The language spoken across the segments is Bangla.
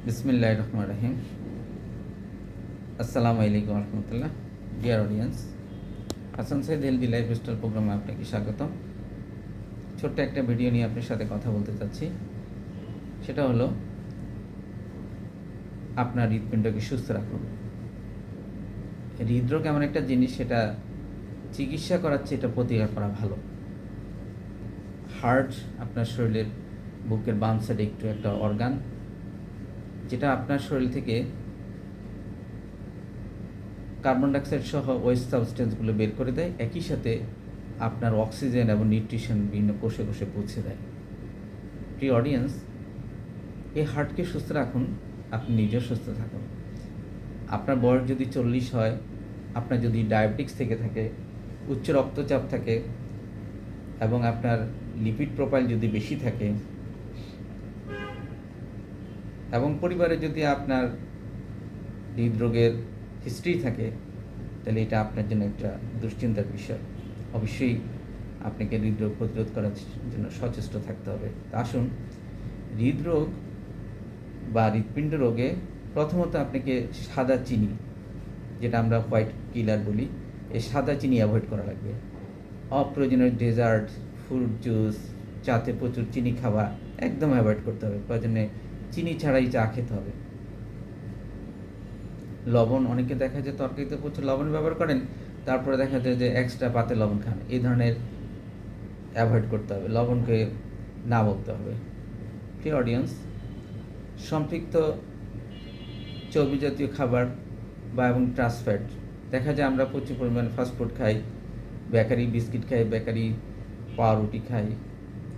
বিসমিল্লাহির রহমানির রহিম। আসসালামু আলাইকুম রহমতুল্লাহ। Dear audience, Hasan Saeed healthy lifestyle প্রোগ্রামে আপনাকে স্বাগতম। ছোট্ট একটা ভিডিও নিয়ে আপনার সাথে কথা বলতে চাচ্ছি। সেটা হলো আপনার হৃৎপিণ্ডকে সুস্থ রাখুন। হৃদরোগ এমন একটা জিনিস, সেটা চিকিৎসা করার চেয়ে এটা প্রতিকার করা ভালো। হার্ট আপনার শরীরের বুকের বাম সাইডে একটু একটা অর্গান, যেটা আপনার শরীর থেকে কার্বন ডাইঅক্সাইড সহ ওয়েস্ট সাবস্টেন্সগুলো বের করে দেয়, একই সাথে আপনার অক্সিজেন এবং নিউট্রিশন বিভিন্ন কোষে কোষে পৌঁছে দেয়। প্রিয় অডিয়েন্স, এই হার্টকে সুস্থ রাখুন, আপনি নিজেও সুস্থ থাকুন। আপনার বয়স যদি 40 হয়, আপনার যদি ডায়াবেটিক্স থেকে থাকে, উচ্চ রক্তচাপ থাকে এবং আপনার লিপিড প্রোফাইল যদি বেশি থাকে এবং পরিবারে যদি আপনার হৃদরোগের হিস্ট্রি থাকে, তাহলে এটা আপনার জন্য একটা দুশ্চিন্তার বিষয়। অবশ্যই আপনাকে হৃদরোগ প্রতিরোধ করার জন্য সচেষ্ট থাকতে হবে। তা আসুন, হৃদরোগ বা হৃৎপিণ্ড রোগে প্রথমত আপনাকে সাদা চিনি, যেটা আমরা হোয়াইট কিলার বলি, এই সাদা চিনি অ্যাভয়েড করা লাগবে। অপ্রয়োজনীয় ডেজার্ট, ফ্রুট জুস, চাতে প্রচুর চিনি খাওয়া একদম অ্যাভয়েড করতে হবে। প্রয়োজনে চিনি ছাড়াই চা খেতে হবে। লবণ, অনেকে দেখা যায় তরকারিতে প্রচুর লবণ ব্যবহার করেন, তারপরে দেখা যায় যে এক্সট্রা পাতে লবণ খান। এই ধরনের অ্যাভয়েড করতে হবে, লবণকে না বলতে হবে। প্রিয় অডিয়েন্স, সম্পৃক্ত চর্বি জাতীয় খাবার বা এবং ট্রান্স ফ্যাট, দেখা যায় আমরা প্রচুর পরিমাণে ফাস্টফুড খাই, বেকারি বিস্কিট খাই, বেকারি পাউরুটি খাই,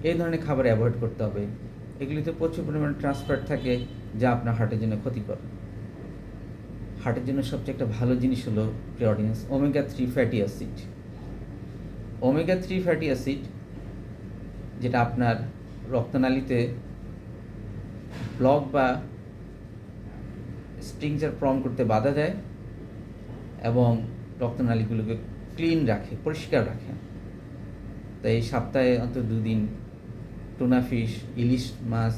এই ধরনের খাবার অ্যাভয়েড করতে হবে। এগুলিতে প্রচুর পরিমাণে ট্রান্স ফ্যাট থাকে, যা আপনার হার্টের জন্য ক্ষতিকর। হার্টের জন্য সবচেয়ে একটা ভালো জিনিস হলো, প্রিয় audience, omega-3 fatty acid. Omega-3 fatty acid, যেটা আপনার রক্তনালীতে ব্লক বা স্ট্রিকচার ফর্ম করতে বাধা দেয় এবং রক্তনালীগুলোকে ক্লিন রাখে, পরিষ্কার রাখে। তাই এই সপ্তাহে অন্তত 2 দিন টুনা ফিশ, ইলিশ মাছ,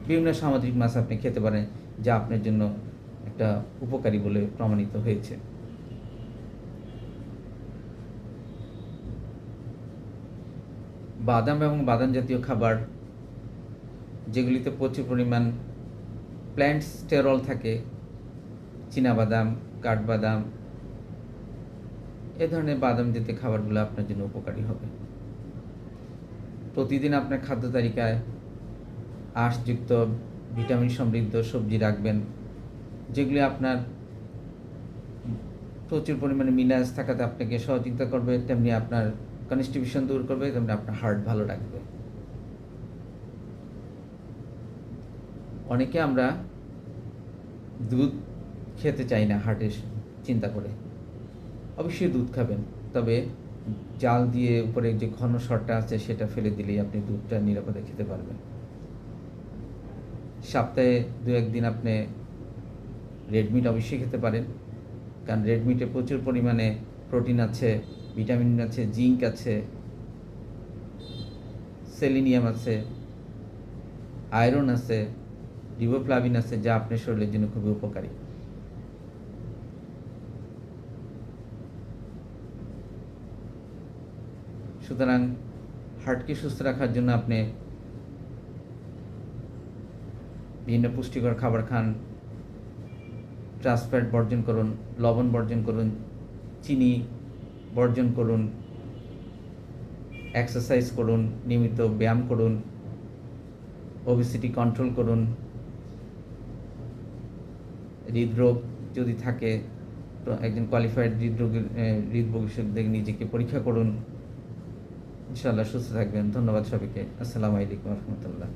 বিভিন্ন সামুদ্রিক মাছ আপনি খেতে পারেন, যা আপনার জন্য একটা উপকারী বলে প্রমাণিত হয়েছে। বাদাম এবং বাদাম জাতীয় খাবার, যেগুলিতে প্রচুর পরিমাণ প্ল্যান্ট স্টেরল থাকে, চীনাবাদাম, কাঠবাদাম, এ ধরনের বাদাম জাতীয় খাবারগুলো আপনার জন্য উপকারী হবে। প্রতিদিন আপনার খাদ্য তালিকায় আঁশযুক্ত ভিটামিন সমৃদ্ধ সবজি রাখবেন, যেগুলি আপনার প্রচুর পরিমাণে মিনারেলস থাকাতে আপনাকে সহযোগিতা করবে, তেমনি আপনার কনস্টিপেশন দূর করবে, তেমনি আপনার হার্ট ভালো রাখবে। অনেকে আমরা দুধ খেতে চাই না হার্টের চিন্তা করে। অবশ্যই দুধ খাবেন, তবে জাল দিয়ে উপরে যে ঘন সরটা আছে সেটা ফেলে দিলেই আপনি দুধটা নিরাপদে খেতে পারবেন। সপ্তাহে 2-1 দিন আপনি রেড মিট অবশ্যই খেতে পারেন, কারণ রেড মিটে প্রচুর পরিমাণে প্রোটিন আছে, ভিটামিন আছে, জিঙ্ক আছে, সেলিনিয়াম আছে, আয়রন আছে, রিবোফ্লাভিন আছে, যা আপনার শরীরের জন্য খুবই উপকারী। সুতরাং হার্টকে সুস্থ রাখার জন্য আপনি বিভিন্ন পুষ্টিকর খাবার খান, ট্রান্স ফ্যাট বর্জন করুন, লবণ বর্জন করুন, চিনি বর্জন করুন, এক্সারসাইজ করুন, নিয়মিত ব্যায়াম করুন, ওবেসিটি কন্ট্রোল করুন। হৃদরোগ যদি থাকে, তো একজন কোয়ালিফাইড হৃদরোগ দেখে নিজেকে পরীক্ষা করুন। ইনশাআল্লাহ সুস্থ থাকবেন। ধন্যবাদ সবাইকে। আসসালামু আলাইকুম রহমতুল্লাহ।